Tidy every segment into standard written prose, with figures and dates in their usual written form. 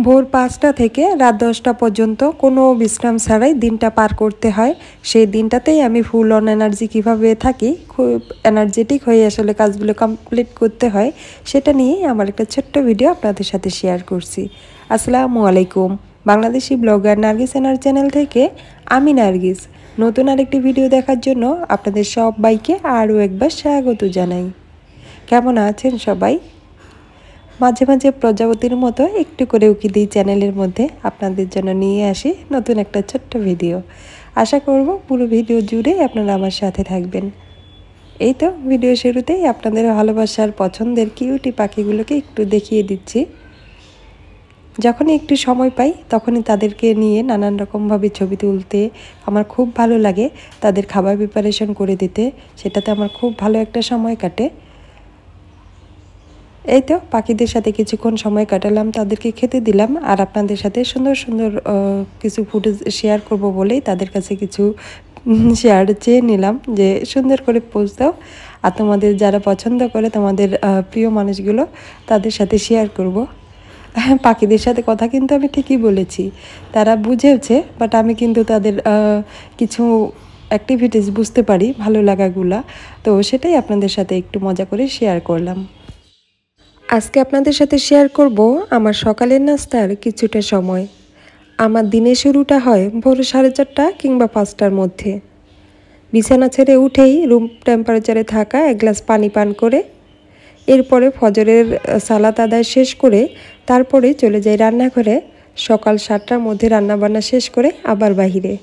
ভোর ৫টা থেকে রাত ১০টা পর্যন্ত কোনো বিশ্রাম ছাড়াই দিনটা পার করতে হয়। সেই দিনটাতেই আমি ফুল অন এনার্জি কীভাবে থাকি, খুব এনার্জেটিক হয়ে আসলে কাজগুলো কমপ্লিট করতে হয়, সেটা নিয়েই আমার একটা ছোট্ট ভিডিও আপনাদের সাথে শেয়ার করছি। আসসালামু আলাইকুম। বাংলাদেশি ব্লগার নার্গিস এনার চ্যানেল থেকে আমি নার্গিস নতুন আরেকটি ভিডিও দেখার জন্য আপনাদের সবাইকে আরও একবার স্বাগত জানাই। কেমন আছেন সবাই? মাঝে মাঝে প্রজাপতির মতো একটু করে উকি দিই চ্যানেলের মধ্যে, আপনাদের জন্য নিয়ে আসি নতুন একটা ছোট্ট ভিডিও। আশা করব পুরো ভিডিও জুড়ে আপনারা আমার সাথে থাকবেন। এই তো ভিডিও শুরুতেই আপনাদের ভালোবাসার পছন্দের কিউটি পাখিগুলোকে একটু দেখিয়ে দিচ্ছি। যখনই একটু সময় পাই তখনই তাদেরকে নিয়ে নানান রকমভাবে ছবি তুলতে আমার খুব ভালো লাগে। তাদের খাবার প্রিপারেশন করে দিতে, সেটাতে আমার খুব ভালো একটা সময় কাটে। এই তো পাখিদের সাথে কিছুক্ষণ সময় কাটালাম, তাদেরকে খেতে দিলাম, আর আপনাদের সাথে সুন্দর সুন্দর কিছু ফুটেজ শেয়ার করব বলেই তাদের কাছে কিছু শেয়ার চেয়ে নিলাম যে সুন্দর করে পোস্ট দাও, আর তোমাদের যারা পছন্দ করে তোমাদের প্রিয় মানুষগুলো তাদের সাথে শেয়ার করব। পাখিদের সাথে কথা কিন্তু আমি ঠিকই বলেছি, তারা বুঝেওছে, বাট আমি কিন্তু তাদের কিছু অ্যাক্টিভিটিস বুঝতে পারি, ভালো লাগাগুলা, তো সেটাই আপনাদের সাথে একটু মজা করে শেয়ার করলাম। আজকে আপনাদের সাথে শেয়ার করব আমার সকালের নাস্তার কিছুটা সময়। আমার দিনের শুরুটা হয় ভোর 4:30 কিংবা 5টার মধ্যে। বিছানা ছেড়ে উঠেই রুম টেম্পারেচারে থাকা এক গ্লাস পানি পান করে এরপরে ফজরের সালাত আদায় শেষ করে তারপরে চলে যাই রান্নাঘরে। সকাল 7টার মধ্যে রান্নাবান্না শেষ করে আবার বাহিরে।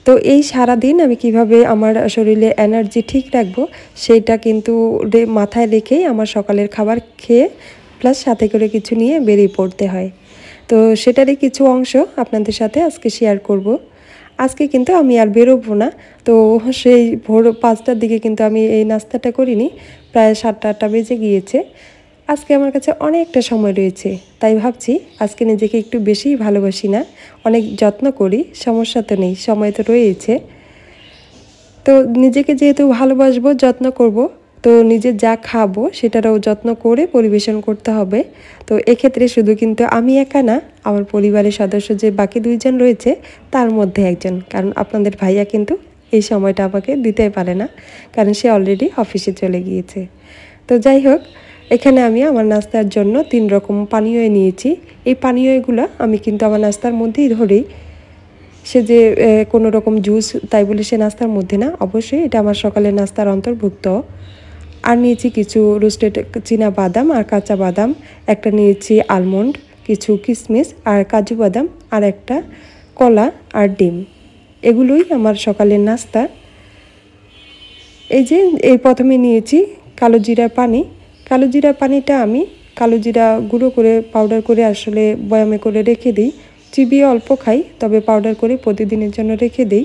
তো এই সারাদিন আমি কিভাবে আমার শরীরে এনার্জি ঠিক রাখবো সেইটা কিন্তু মাথায় রেখেই আমার সকালের খাবার খেয়ে প্লাস সাথে করে কিছু নিয়ে বেরিয়ে পড়তে হয়। তো সেটারই কিছু অংশ আপনাদের সাথে আজকে শেয়ার করব। আজকে কিন্তু আমি আর বেরোবো না, তো সেই ভোর 5টার দিকে কিন্তু আমি এই নাস্তাটা করিনি, প্রায় 7টা-8টা বেজে গিয়েছে। আজকে আমার কাছে অনেকটা সময় রয়েছে, তাই ভাবছি আজকে নিজেকে একটু বেশিই ভালোবাসি না, অনেক যত্ন করি। সমস্যা তো নেই, সময় তো রয়েছে। তো নিজেকে যেহেতু ভালোবাসবো, যত্ন করব, তো নিজে যা খাবো সেটারও যত্ন করে পরিবেশন করতে হবে। তো এক্ষেত্রে শুধু কিন্তু আমি একা না, আমার পরিবারের সদস্য যে বাকি 2জন রয়েছে তার মধ্যে একজন, কারণ আপনাদের ভাইয়া কিন্তু এই সময়টা আমাকে দিতে পারে না, কারণ সে অলরেডি অফিসে চলে গিয়েছে। তো যাই হোক, এখানে আমি আমার নাস্তার জন্য 3 রকম পানীয় নিয়েছি। এই পানীয়গুলো আমি কিন্তু আমার নাস্তার মধ্যেই ধরি। সে যে কোনো রকম জুস তাই বলে সে নাস্তার মধ্যে না, অবশ্যই এটা আমার সকালের নাস্তার অন্তর্ভুক্ত। আর নিয়েছি কিছু রোস্টেড চীনা বাদাম আর কাঁচা বাদাম, একটা নিয়েছি আলমন্ড, কিছু কিশমিশ আর কাজু বাদাম, আর একটা কলা আর ডিম। এগুলোই আমার সকালের নাস্তা। এই যে এই প্রথমে নিয়েছি কালো জিরার পানি। কালো জিরার পানিটা আমি কালো জিরা গুঁড়ো করে পাউডার করে আসলে বয়ামে করে রেখে দিই, চিবিয়ে অল্প খাই, তবে পাউডার করে প্রতিদিনের জন্য রেখে দিই।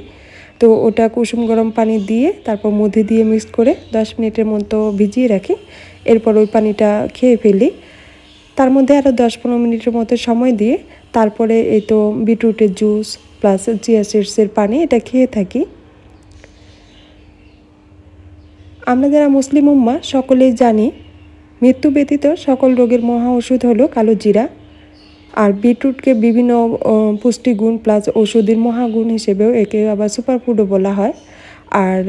তো ওটা কুসুম গরম পানি দিয়ে তারপর মধ্যে দিয়ে মিক্স করে 10 মিনিটের মতো ভিজিয়ে রাখি। এরপর ওই পানিটা খেয়ে ফেলি। তার মধ্যে আরও 10-15 মিনিটের মতো সময় দিয়ে তারপরে এই তো বিটরুটের জুস প্লাস চিয়া সিডসের পানি এটা খেয়ে থাকি। আমরা যারা মুসলিম উম্মাহ সকলেই জানি মৃত্যু ব্যতীত সকল রোগের মহা ওষুধ হলো কালো জিরা। আর বিটরুটকে বিভিন্ন পুষ্টিগুণ প্লাস ওষুধের মহাগুণ হিসেবেও একে আবার সুপারফুডও বলা হয়। আর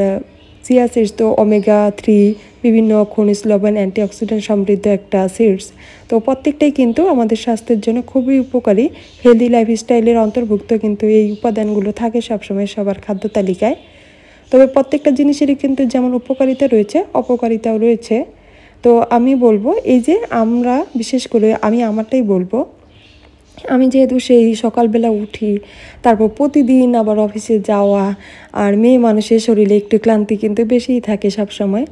চিয়া সিডস তো ওমেগা-3 বিভিন্ন খনিজ লবণ অ্যান্টিঅক্সিডেন্ট সমৃদ্ধ একটা সিডস। তো প্রত্যেকটাই কিন্তু আমাদের স্বাস্থ্যের জন্য খুবই উপকারী। হেলদি লাইফস্টাইলের অন্তর্ভুক্ত কিন্তু এই উপাদানগুলো থাকে সবসময় সবার খাদ্য তালিকায়। তবে প্রত্যেকটা জিনিসেরই কিন্তু যেমন উপকারিতা রয়েছে অপকারিতাও রয়েছে। তো আমি বলবো এই যে আমরা বিশেষ করে আমি আমারটাই বলবো, আমি যেহেতু সেই সকালবেলা উঠি, তারপর প্রতিদিন আবার অফিসে যাওয়া, আর মেয়ে মানুষের শরীরে একটু ক্লান্তি কিন্তু বেশিই থাকে সব সময়।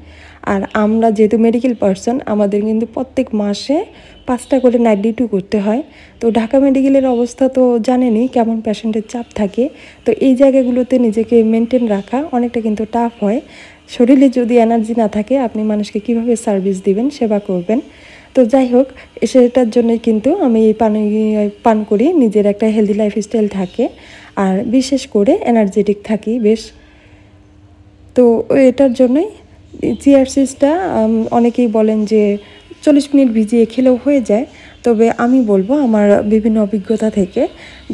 আর আমরা যেহেতু মেডিকেল পার্সন, আমাদের কিন্তু প্রত্যেক মাসে 5টা করে নাইট ডিউটি করতে হয়। তো ঢাকা মেডিকেলের অবস্থা তো জানেনই কেমন, পেশেন্টের চাপ থাকে। তো এই জায়গাগুলোতে নিজেকে মেনটেন রাখা অনেকটা কিন্তু টাফ হয়। শরীরে যদি এনার্জি না থাকে আপনি মানুষকে কিভাবে সার্ভিস দিবেন, সেবা করবেন। তো যাই হোক, সেটার জন্যই কিন্তু আমি এই পানি পান করি, নিজের একটা হেলদি লাইফস্টাইল থাকে, আর বিশেষ করে এনার্জেটিক থাকি বেশ। তো এটার জন্যই চিয়া সিডসটা অনেকেই বলেন যে 40 মিনিট ভিজিয়ে খেলেও হয়ে যায়। তবে আমি বলবো আমার বিভিন্ন অভিজ্ঞতা থেকে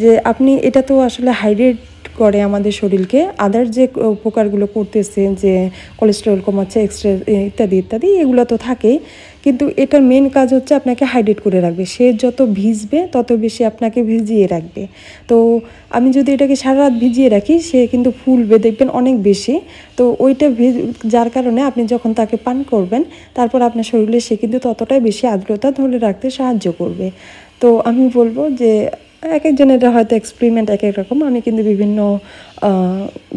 যে আপনি এটা তো আসলে হাইড্রেট করে আমাদের শরীরকে, আদার যে উপকারগুলো করতেছে যে কোলেস্টেরল কমাচ্ছে, এক্সট্রা ইত্যাদি ইত্যাদি, এগুলো তো থাকেই, কিন্তু এটার মেন কাজ হচ্ছে আপনাকে হাইড্রেট করে রাখবে। সে যত ভিজবে তত বেশি আপনাকে ভিজিয়ে রাখবে। তো আমি যদি এটাকে সারা রাত ভিজিয়ে রাখি, সে কিন্তু ফুলবে দেখবেন অনেক বেশি। তো ওইটা যার কারণে আপনি যখন তাকে পান করবেন, তারপর আপনার শরীরে সে কিন্তু ততটাই বেশি আর্দ্রতা ধরে রাখতে সাহায্য করবে। তো আমি বলবো যে এক একজনের হয়তো এক্সপেরিমেন্ট এক এক রকম। আমি কিন্তু বিভিন্ন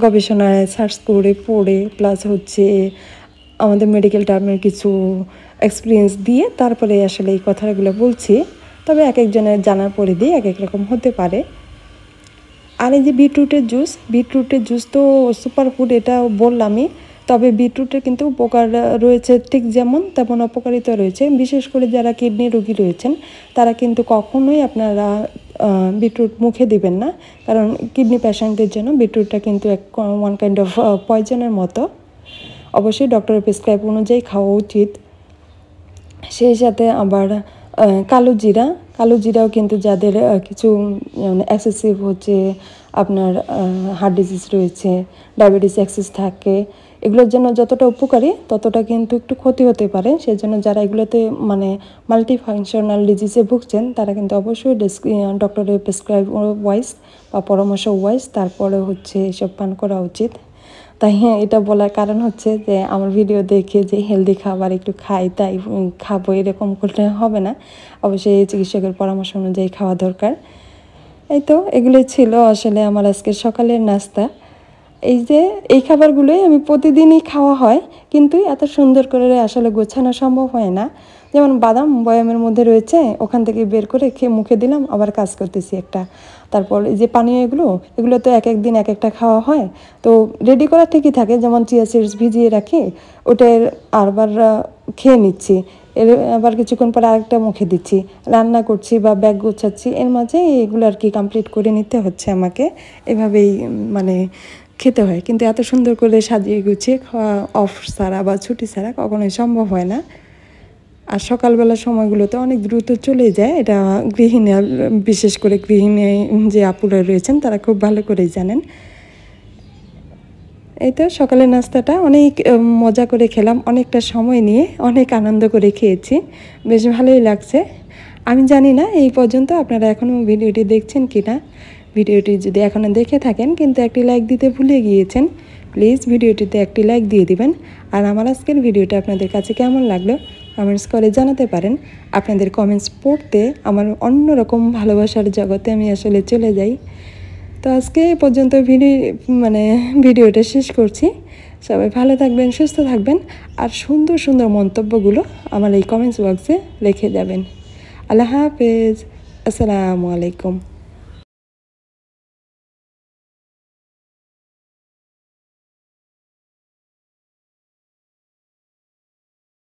গবেষণায় সার্চ করে পড়ে প্লাস হচ্ছে আমাদের মেডিকেল টার্মের কিছু এক্সপিরিয়েন্স দিয়ে তারপরে আসলে এই কথাগুলো বলছি। তবে এক একজনের জানার পরিধি এক এক রকম হতে পারে। আর এই যে বিটরুটের জুস তো সুপার ফুড, এটা বললামই। তবে বিটরুটের কিন্তু উপকার রয়েছে ঠিক যেমন তেমন অপকারিতা রয়েছে। বিশেষ করে যারা কিডনি রোগী রয়েছেন তারা কিন্তু কখনোই আপনারা বিটরুট মুখে দিবেন না, কারণ কিডনি পেশেন্টদের জন্য বিটরুটটা কিন্তু ওয়ান কাইন্ড অফ পয়জনের মতো। অবশ্যই ডক্টরের প্রেসক্রাইব অনুযায়ী খাওয়া উচিত। সেই সাথে আবার কালো জিরাও কিন্তু যাদের কিছু এক্সেসিভ হচ্ছে আপনার হার্ট ডিজিজ রয়েছে, ডায়াবেটিস এক্সেস থাকে, এগুলোর জন্য যতটা উপকারী ততটা কিন্তু একটু ক্ষতি হতে পারে। সেজন্য যারা এগুলোতে মাল্টিফাংশনাল ডিজিজে ভুগছেন তারা কিন্তু অবশ্যই ডক্টরের প্রেসক্রাইব ওয়াইজ বা পরামর্শ ওয়াইজ তারপরে হচ্ছে এসব পান করা উচিত। তাই হ্যাঁ, এটা বলার কারণ হচ্ছে যে আমার ভিডিও দেখে যে হেলদি খাবার একটু খাই তাই খাবো এরকম করলে হবে না, অবশ্যই চিকিৎসকের পরামর্শ অনুযায়ী খাওয়া দরকার। এই তো এগুলোই ছিল আসলে আমার আজকের সকালের নাস্তা। এই খাবারগুলোই আমি প্রতিদিনই খাওয়া হয়, কিন্তু এত সুন্দর করে আসলে গোছানো সম্ভব হয় না। যেমন বাদাম বয়ামের মধ্যে রয়েছে, ওখান থেকে বের করে খেয়ে মুখে দিলাম, আবার কাজ করতেছি একটা। তারপর এই যে পানীয় এগুলো তো এক এক দিন এক একটা খাওয়া হয়। তো রেডি করা ঠিকই থাকে, যেমন চিয়া সিডস ভিজিয়ে রাখি, ওটার আবার খেয়ে নিচ্ছি, এর আবার কিছুক্ষণ পরে আরেকটা মুখে দিচ্ছি, রান্না করছি বা ব্যাগ গোছাচ্ছি, এর মাঝে এগুলো আর কি কমপ্লিট করে নিতে হচ্ছে আমাকে। এভাবেই খেতে হয়, কিন্তু এত সুন্দর করে সাজিয়ে গুছিয়ে খাওয়া অফ ছাড়া বা ছুটি ছাড়া কখনোই সম্ভব হয় না। আর সকালবেলার সময়গুলোতে অনেক দ্রুত চলে যায়, এটা গৃহিণী, বিশেষ করে গৃহিণী যে আপুরা রয়েছেন তারা খুব ভালো করেই জানেন। এই তো সকালের নাস্তাটা অনেক মজা করে খেলাম, অনেকটা সময় নিয়ে অনেক আনন্দ করে খেয়েছি, বেশ ভালোই লাগছে। আমি জানি না এই পর্যন্ত আপনারা এখনও ভিডিওটি দেখছেন কি না। ভিডিওটি যদি এখনও দেখে থাকেন কিন্তু একটি লাইক দিতে ভুলে গিয়েছেন, প্লিজ ভিডিওটিতে একটি লাইক দিয়ে দিবেন। আর আমার আজকের ভিডিওটা আপনাদের কাছে কেমন লাগলো কমেন্টস করে জানাতে পারেন। আপনাদের কমেন্টস পড়তে আমার অন্যরকম ভালোবাসার জগতে আমি আসলে চলে যাই। তো আজকে এই পর্যন্ত ভিডিওটা শেষ করছি। সবাই ভালো থাকবেন, সুস্থ থাকবেন, আর সুন্দর সুন্দর মন্তব্যগুলো আমার এই কমেন্টস বক্সে লিখে যাবেন। আল্লাহ হাফেজ, আসসালামু আলাইকুম।